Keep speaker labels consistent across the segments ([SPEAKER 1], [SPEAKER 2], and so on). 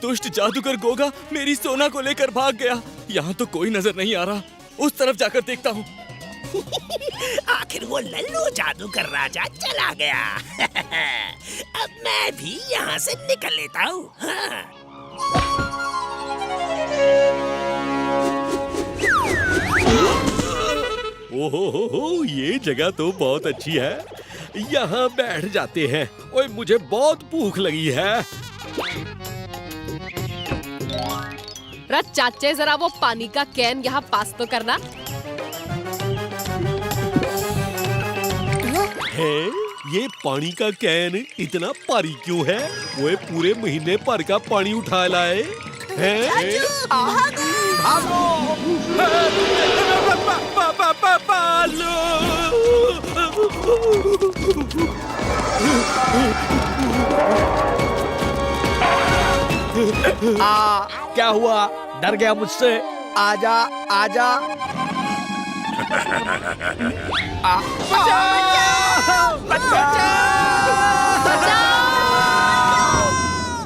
[SPEAKER 1] दुष्ट जादूगर गोगा मेरी सोना को लेकर भाग गया। यहाँ तो कोई नजर नहीं आ रहा। उस तरफ जाकर देखता हूँ।
[SPEAKER 2] आखिर वो लल्लू जादूगर राजा चला गया। अब मैं भी यहाँ से निकल लेता हूँ। हाँ।
[SPEAKER 3] ओहो, ये जगह तो बहुत अच्छी है। यहाँ बैठ जाते हैं। ओए, मुझे बहुत भूख लगी है।
[SPEAKER 4] चाचे जरा वो पानी का कैन यहाँ पास तो करना।
[SPEAKER 3] है, ये पानी का कैन इतना भारी क्यों है? वो पूरे महीने भर का पानी उठा लाए हैं।
[SPEAKER 2] भागो!
[SPEAKER 5] क्या हुआ? डर गया मुझसे? आजा आजा।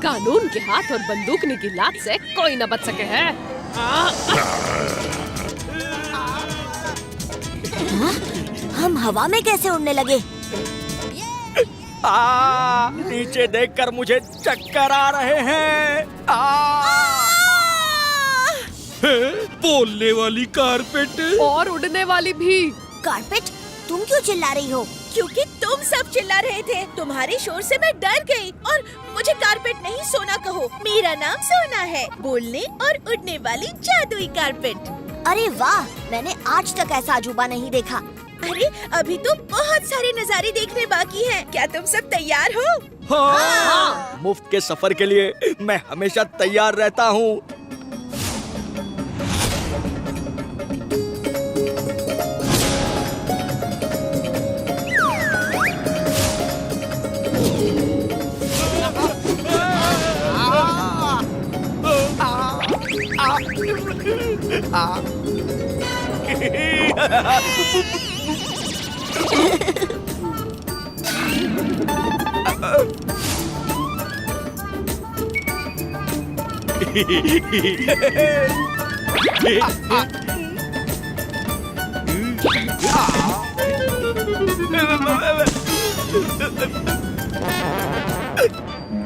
[SPEAKER 4] कानून के हाथ और बंदूकनी की लात से कोई न बच सके है।
[SPEAKER 6] हम हवा में कैसे उड़ने लगे?
[SPEAKER 5] नीचे देखकर मुझे चक्कर आ रहे हैं।
[SPEAKER 3] बोलने वाली कारपेट
[SPEAKER 4] और उड़ने वाली भी।
[SPEAKER 6] कारपेट, तुम क्यों चिल्ला रही हो?
[SPEAKER 7] क्योंकि तुम सब चिल्ला रहे थे। तुम्हारे शोर से मैं डर गई। और मुझे कारपेट नहीं सोना कहो। मेरा नाम सोना है, बोलने और उड़ने वाली जादुई कारपेट।
[SPEAKER 6] अरे वाह, मैंने आज तक ऐसा अजूबा नहीं देखा।
[SPEAKER 7] अरे अभी तो बहुत सारे नज़ारे देखने बाकी हैं। क्या तुम सब तैयार हो?
[SPEAKER 5] हाँ। मुफ्त के सफर के लिए मैं हमेशा तैयार रहता हूँ।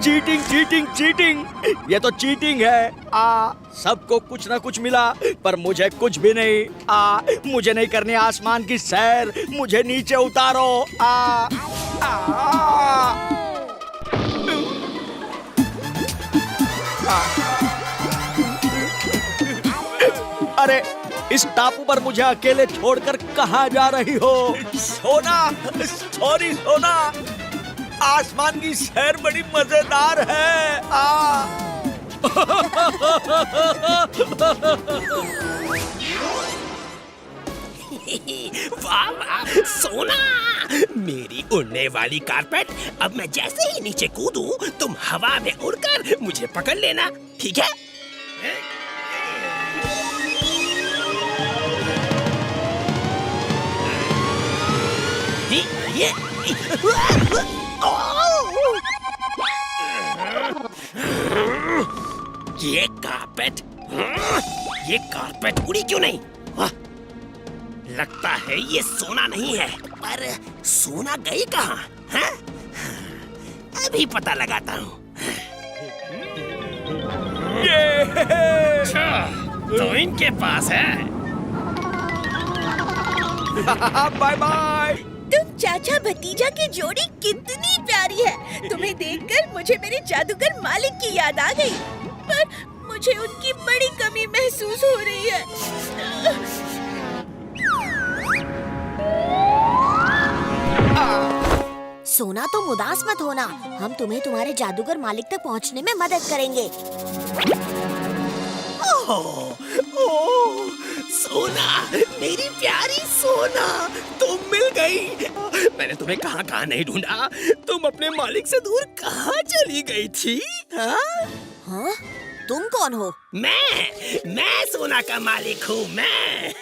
[SPEAKER 5] चीटिंग चीटिंग चीटिंग, ये तो चीटिंग है। सबको कुछ ना कुछ मिला पर मुझे कुछ भी नहीं। मुझे नहीं करनी आसमान की सैर, मुझे नीचे उतारो। अरे इस टापू पर मुझे अकेले छोड़कर कहाँ जा रही हो? सोना, सॉरी सोना, आसमान की सैर बड़ी मजेदार है।
[SPEAKER 2] वाह वाह सोना, मेरी उड़ने वाली कारपेट। अब मैं जैसे ही नीचे कूदूं तुम हवा में उड़कर मुझे पकड़ लेना, ठीक है? ये ये कारपेट उड़ी क्यों नहीं? लगता है ये सोना नहीं है, पर सोना गई कहाँ? हैं? अभी पता लगाता हूँ। अच्छा, तो इनके पास है।
[SPEAKER 5] Bye bye.
[SPEAKER 7] तुम चाचा भतीजा की जोड़ी कितनी प्यारी है। तुम्हें देखकर मुझे मेरे जादूगर मालिक की याद आ गई, पर मुझे उनकी बड़ी कमी महसूस हो रही है।
[SPEAKER 6] सोना, तुम उदास मत होना। हम तुम्हें तुम्हारे जादूगर मालिक तक पहुंचने में मदद करेंगे।
[SPEAKER 2] ओह, सोना, मेरी प्यारी सोना, तुम मिल गई। मैंने तुम्हें कहाँ कहाँ नहीं ढूंढा। तुम अपने मालिक से दूर कहाँ चली गई थी?
[SPEAKER 6] हाँ? तुम कौन हो?
[SPEAKER 2] मैं सोना का मालिक हूँ। मैं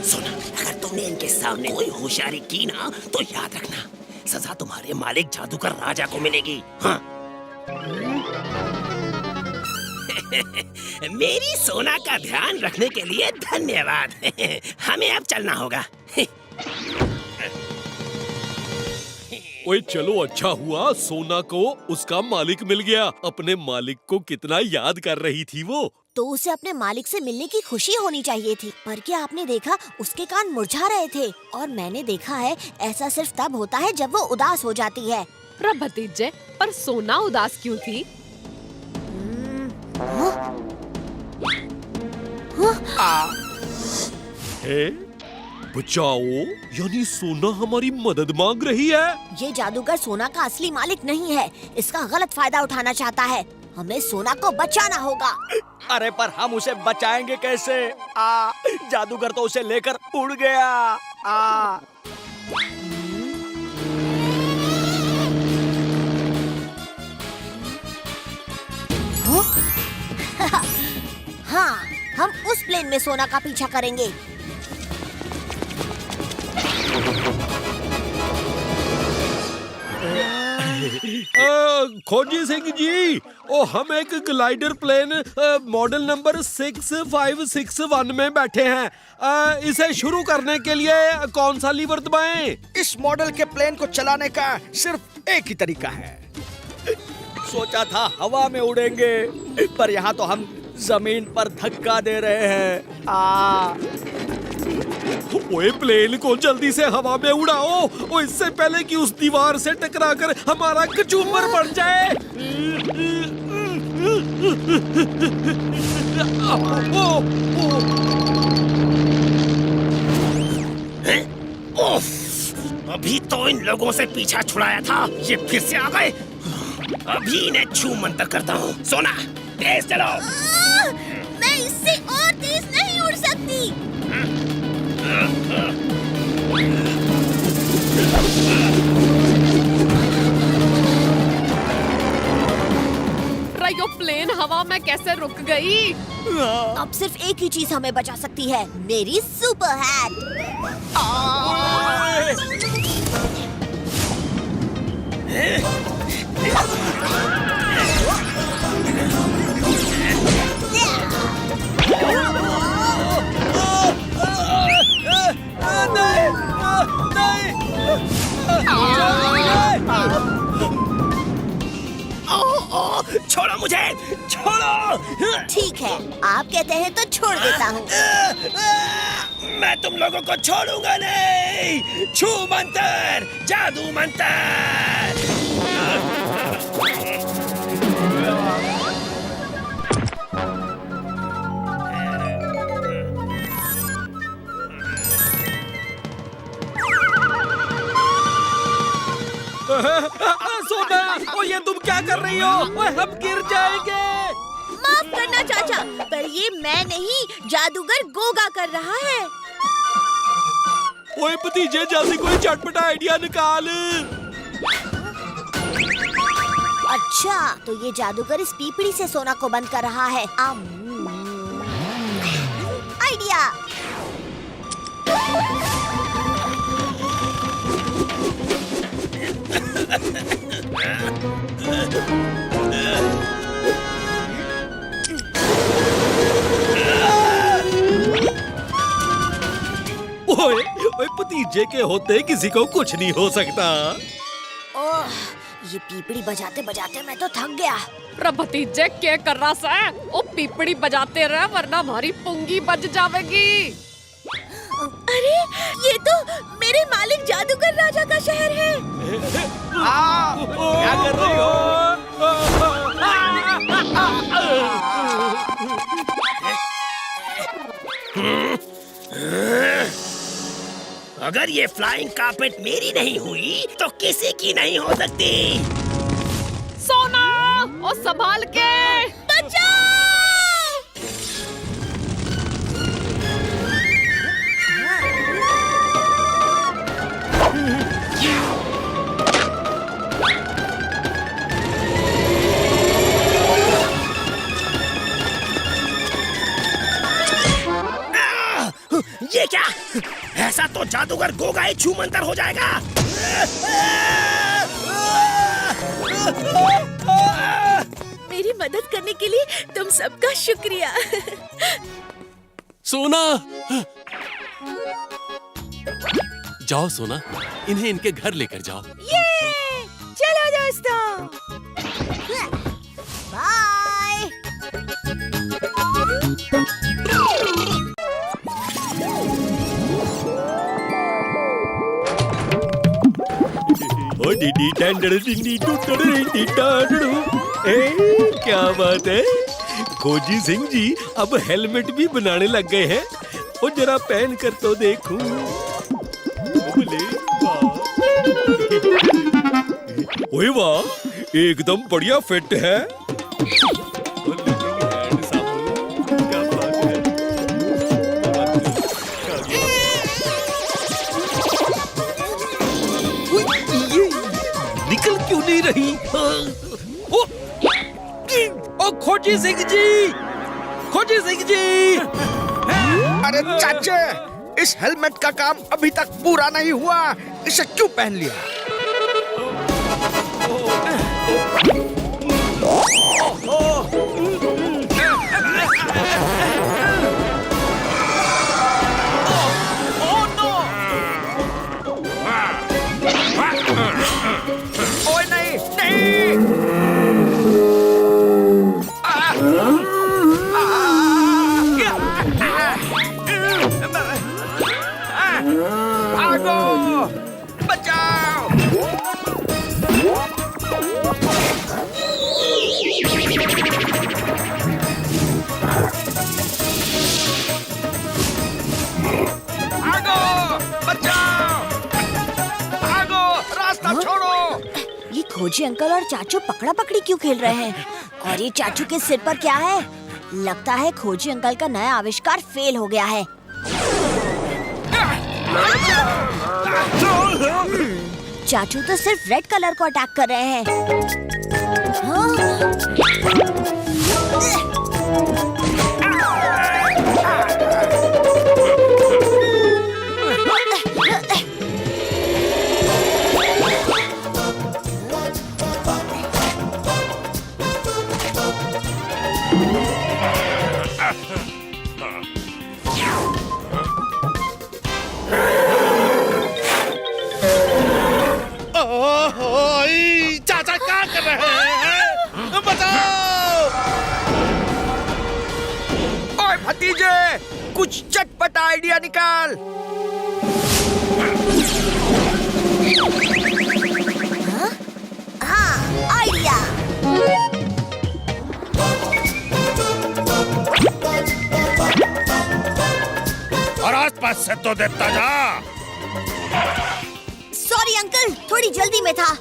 [SPEAKER 2] सोना, अगर तुमने इनके सामने कोई होशियारी की ना तो याद रखना, सजा तुम्हारे मालिक जादूगर राजा को मिलेगी। हाँ? मेरी सोना का ध्यान रखने के लिए धन्यवाद। हमें अब चलना होगा।
[SPEAKER 3] ओए चलो, अच्छा हुआ सोना को उसका मालिक मिल गया। अपने मालिक को कितना याद कर रही थी वो।
[SPEAKER 6] तो उसे अपने मालिक से मिलने की खुशी होनी चाहिए थी, पर क्या आपने देखा उसके कान मुरझा रहे थे। और मैंने देखा है ऐसा सिर्फ तब होता है जब वो उदास हो जाती है।
[SPEAKER 4] पर भतीजे, पर सोना उदास क्यों थी?
[SPEAKER 3] है? बचाओ, यानी सोना हमारी मदद मांग रही है।
[SPEAKER 6] ये जादूगर सोना का असली मालिक नहीं है, इसका गलत फायदा उठाना चाहता है। हमें सोना को बचाना होगा।
[SPEAKER 5] अरे पर हम उसे बचाएंगे कैसे? जादूगर तो उसे लेकर उड़ गया।
[SPEAKER 6] हाँ, हम उस प्लेन में सोना का पीछा करेंगे।
[SPEAKER 3] खोजी सिंह जी, हम एक ग्लाइडर प्लेन मॉडल नंबर 6561 में बैठे हैं। इसे शुरू करने के लिए कौन सा लीवर दबाएं?
[SPEAKER 5] इस मॉडल के प्लेन को चलाने का सिर्फ एक ही तरीका है। सोचा था हवा में उड़ेंगे, पर यहाँ तो हम जमीन पर धक्का दे रहे हैं।
[SPEAKER 3] ओए प्लेन को जल्दी से हवा में उड़ाओ, इससे पहले कि उस दीवार से टकराकर हमारा कचूमर बन जाए।
[SPEAKER 2] अभी तो इन लोगों से पीछा छुड़ाया था, ये फिर से आ गए। अभी इन्हें छू मंतर करता हूँ। सोना, तेज चलो।
[SPEAKER 7] मैं इससे और तेज नहीं उड़ सकती।
[SPEAKER 4] यो प्लेन हवा में कैसे रुक गई?
[SPEAKER 6] अब सिर्फ एक ही चीज हमें बचा सकती है, मेरी सुपर हैट।
[SPEAKER 2] छोड़ो मुझे, छोड़ो।
[SPEAKER 6] ठीक है, आप कहते हैं तो छोड़ देता हूँ।
[SPEAKER 2] मैं तुम लोगों को छोड़ूंगा नहीं। छू मंतर, जादू मंतर।
[SPEAKER 3] सोना, ये तुम क्या कर रही हो? हम गिर जाएंगे।
[SPEAKER 7] माफ करना चाचा, पर ये मैं नहीं, जादूगर गोगा कर रहा है।
[SPEAKER 3] ओए भतीजे, जल्दी कोई चटपटा आइडिया निकाल।
[SPEAKER 6] अच्छा, तो ये जादूगर इस पीपड़ी से सोना को बंद कर रहा है। आइडिया।
[SPEAKER 3] ओए भतीजे के होते किसी को कुछ नहीं हो सकता।
[SPEAKER 6] ओह, ये पीपड़ी बजाते बजाते मैं तो थक गया।
[SPEAKER 4] रे भतीजे, क्या कर रहा है? ओ पीपड़ी बजाते रहे, वरना हमारी पुंगी बज जाएगी।
[SPEAKER 7] अरे, ये तो मेरे मालिक जादूगर राजा का शहर है।
[SPEAKER 5] क्या कर रही हो?
[SPEAKER 2] अगर ये फ्लाइंग कारपेट मेरी नहीं हुई तो किसी की नहीं हो सकती।
[SPEAKER 4] सोना, ओ संभाल के।
[SPEAKER 7] बचाओ!
[SPEAKER 2] ये क्या? ऐसा तो जादूगर गोगा ही छू मंतर हो जाएगा।
[SPEAKER 7] मेरी मदद करने के लिए तुम सबका शुक्रिया।
[SPEAKER 8] सोना, जाओ सोना, इन्हें इनके घर लेकर जाओ।
[SPEAKER 7] ये चलो दोस्तों।
[SPEAKER 6] बाय।
[SPEAKER 3] ओ डी डंडड़ डी क्या बात है, खोजी सिंह जी अब हेलमेट भी बनाने लग गए हैं। ओ जरा पहन कर तो देखूं। ओए वाह, एकदम बढ़िया फिट है। निकल क्यों नहीं रही? ओ खोजी सिंह जी, खोजी सिंह जी।
[SPEAKER 2] अरे चाचे, इस हेलमेट का काम अभी तक पूरा नहीं हुआ, इसे क्यों पहन लिया? ओए नहीं, नहीं! भागो! बचाओ! भागो! बचाओ! भागो! रास्ता छोड़ो!
[SPEAKER 6] ये खोजी अंकल और चाचू पकड़ा पकड़ी क्यों खेल रहे हैं? और ये चाचू के सिर पर क्या है? लगता है खोजी अंकल का नया आविष्कार फेल हो गया है। चाचू तो सिर्फ रेड कलर को अटैक कर रहे हैं।
[SPEAKER 2] चाचा क्या कर रहे हैं? बताओ! ओए भतीजे, कुछ चटपटा आइडिया निकाल।
[SPEAKER 6] हाँ, आइडिया।
[SPEAKER 2] और आसपास से तो देता जा।
[SPEAKER 6] सॉरी अंकल, थोड़ी जल्दी में था।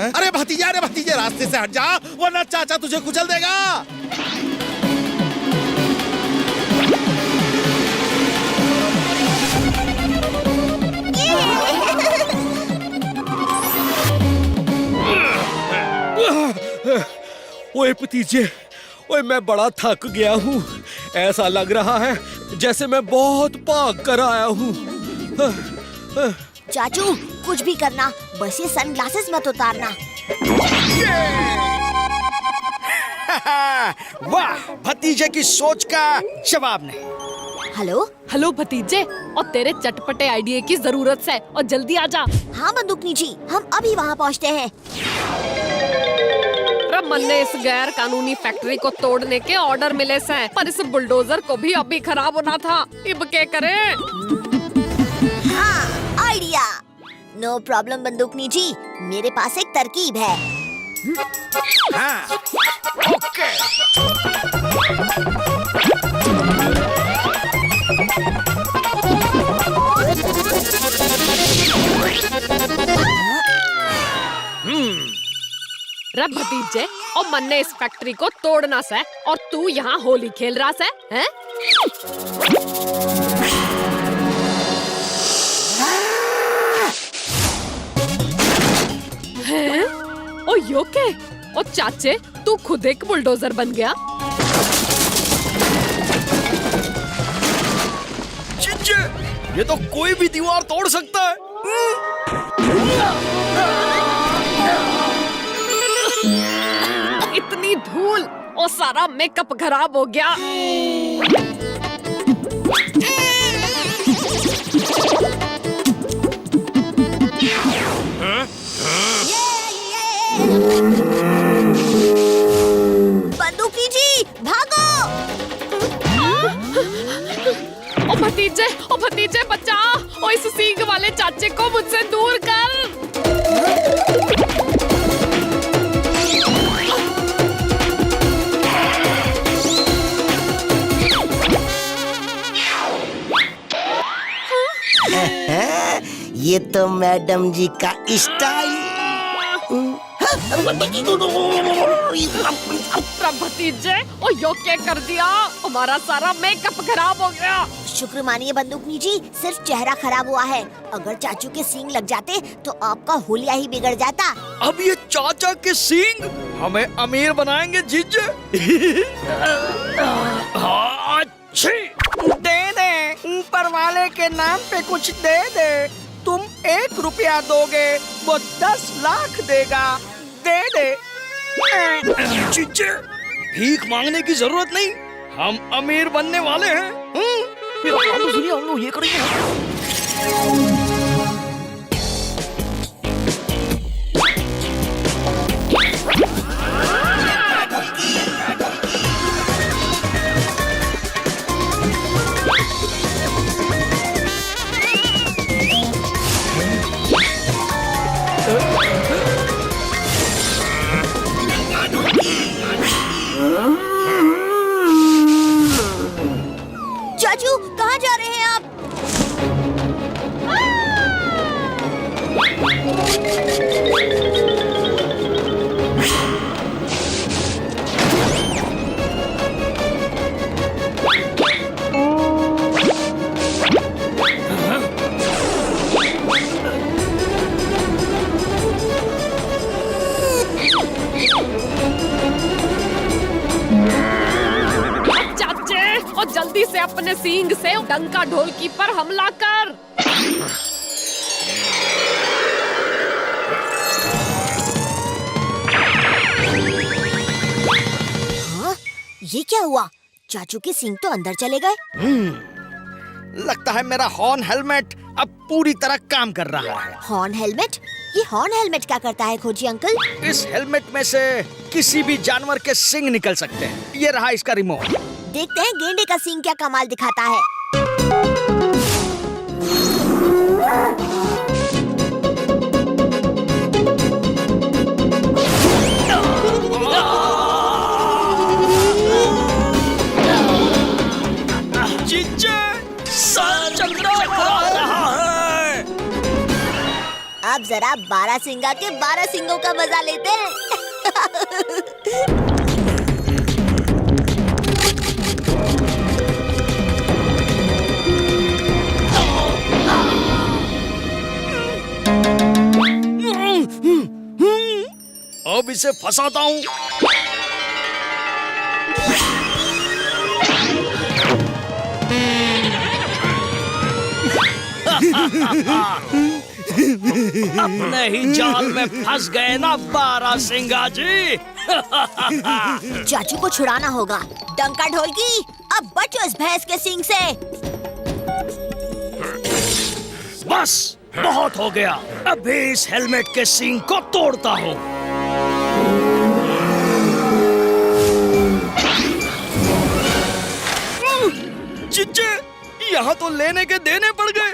[SPEAKER 2] अरे भतीजे रास्ते से हट जा, वरना चाचा तुझे कुचल देगा।
[SPEAKER 3] ओए भतीजे, ओए मैं बड़ा थक गया हूँ। ऐसा लग रहा है जैसे मैं बहुत भाग कर आया हूँ।
[SPEAKER 6] चाचू कुछ भी करना, बस ये सनग्लासेस मत उतारना।
[SPEAKER 2] वाह, भतीजे की सोच का जवाब नहीं।
[SPEAKER 6] हेलो
[SPEAKER 4] हेलो भतीजे, और तेरे चटपटे आइडिया की जरूरत है, और जल्दी आजा।
[SPEAKER 6] हाँ बंदूकनी जी, हम अभी वहाँ पहुँचते हैं।
[SPEAKER 4] रमन ने इस गैर कानूनी फैक्ट्री को तोड़ने के ऑर्डर मिले से, पर इस बुलडोजर को भी अभी खराब होना था। अब क्या करें?
[SPEAKER 6] हाँ, आइडिया। नो प्रॉब्लम बंदूकनी जी, मेरे पास एक तरकीब है।
[SPEAKER 2] हाँ, ओके।
[SPEAKER 4] रब भतीजे, और मन ने इस फैक्ट्री को तोड़ना से, और तू यहाँ होली खेल रहा से, हैं? हैं? ओ योके, ओ चाचे, तू खुद एक बुलडोजर बन गया।
[SPEAKER 5] चिंचे, ये तो कोई भी दीवार तोड़ सकता है।
[SPEAKER 4] इतनी धूल और सारा मेकअप खराब हो गया।
[SPEAKER 6] बंदूकी जी भागो।
[SPEAKER 4] ओ भतीजे बचा। ओ इस सींग वाले चाचे को मुझसे दूर कर।
[SPEAKER 9] ये तो मैडम जी का स्टाइल।
[SPEAKER 4] भतीजे, ओ यो क्या कर दिया? हमारा सारा मेकअप खराब हो गया।
[SPEAKER 6] शुक्र मानिए बंदूकनी जी, सिर्फ चेहरा खराब हुआ है। अगर चाचू के सींग लग जाते तो आपका हुलिया ही बिगड़ जाता।
[SPEAKER 5] अब ये चाचा के सींग हमें अमीर बनाएंगे जीजे। अच्छी
[SPEAKER 2] दे दे, ऊपर वाले के नाम पे कुछ दे दे। तुम 1 रुपया दोगे, वो 10 लाख देगा। दे दे।
[SPEAKER 5] जीजे, भीख मांगने की जरूरत नहीं, हम अमीर बनने वाले हैं। सुनिए, हम लोग ये करेंगे।
[SPEAKER 6] चाचू कहाँ जा रहे हैं आप?
[SPEAKER 4] और जल्दी से अपने सींग से डंका ढोलकी पर हमला कर।
[SPEAKER 6] हाँ? ये क्या हुआ? चाचू के सींग तो अंदर चले गए।
[SPEAKER 5] लगता है मेरा हॉर्न हेलमेट अब पूरी तरह काम कर रहा है।
[SPEAKER 6] Horn helmet? ये हॉर्न हेलमेट क्या करता है खोजी अंकल?
[SPEAKER 5] इस हेलमेट में से किसी भी जानवर के सींग निकल सकते हैं। ये रहा इसका रिमोट।
[SPEAKER 6] देखते हैं गेंडे का सींग क्या कमाल दिखाता है। अब जरा 12 सिंगा के 12 सिंगों का मजा लेते हैं।
[SPEAKER 5] अब इसे फंसाता हूँ। अपने ही जाल में फंस गए ना 12 सिंगा जी।
[SPEAKER 6] चाचू को छुड़ाना होगा। डंका ढोलकी, अब बचो इस भैंस के सींग से।
[SPEAKER 5] बस बहुत हो गया। अभी इस हेलमेट के सींग को तोड़ता हूँ। चिच्चे, यहाँ तो लेने के देने पड़ गए।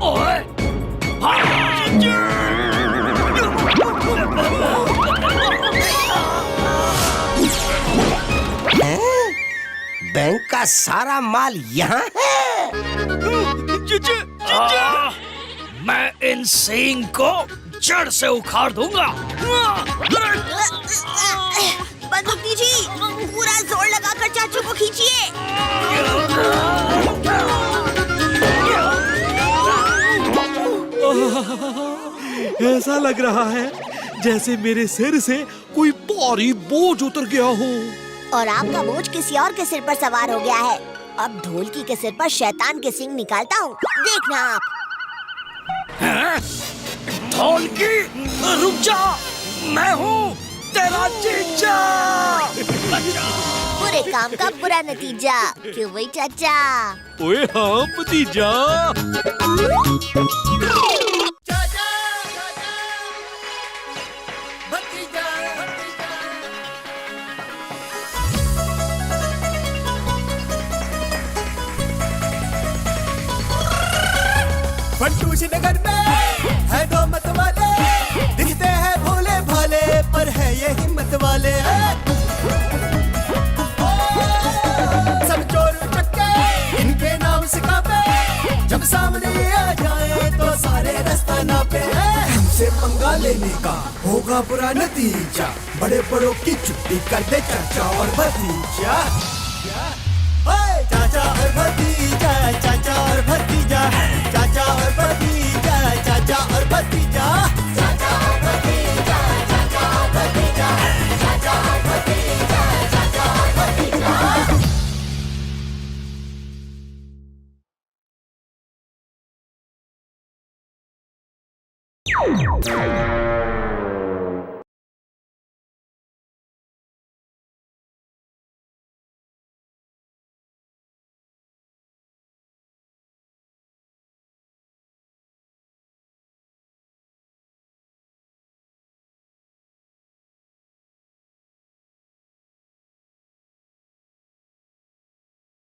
[SPEAKER 5] ओए,
[SPEAKER 9] बैंक का सारा माल यहाँ है।
[SPEAKER 5] मैं इन सींग को जड़ से उखाड़ दूंगा।
[SPEAKER 6] बंदूकनी जी, पूरा जोर लगाकर चाचू को खींचिए।
[SPEAKER 3] ऐसा लग रहा है जैसे मेरे सिर से कोई भारी बोझ उतर गया हो।
[SPEAKER 6] और आपका बोझ किसी और के सिर पर सवार हो गया है। अब ढोलकी के सिर पर शैतान के सिंग निकालता हूँ, देखना आप।
[SPEAKER 2] ढोलकी, रुक जा, मैं हूँ तेरा जीजा।
[SPEAKER 6] बुरे काम का बुरा नतीजा, क्यों भाई चाचा?
[SPEAKER 3] ओए हाँ भतीजा।
[SPEAKER 10] फंटूश नगर में है दो मत वाले, दिखते हैं भोले भाले पर है ये हिम्मत वाले। सब चोर चक्के इनके नाम सिखाते, जब सामने आ जाए तो सारे रास्ता नापे। हमसे पंगा लेने का होगा बुरा नतीजा, बड़े बड़ों की छुट्टी कर दे चाचा और भतीजा। चाचा और भतीजा, चाचा और भतीजा, चाचा और भतीजा, चाचा और भतीजा।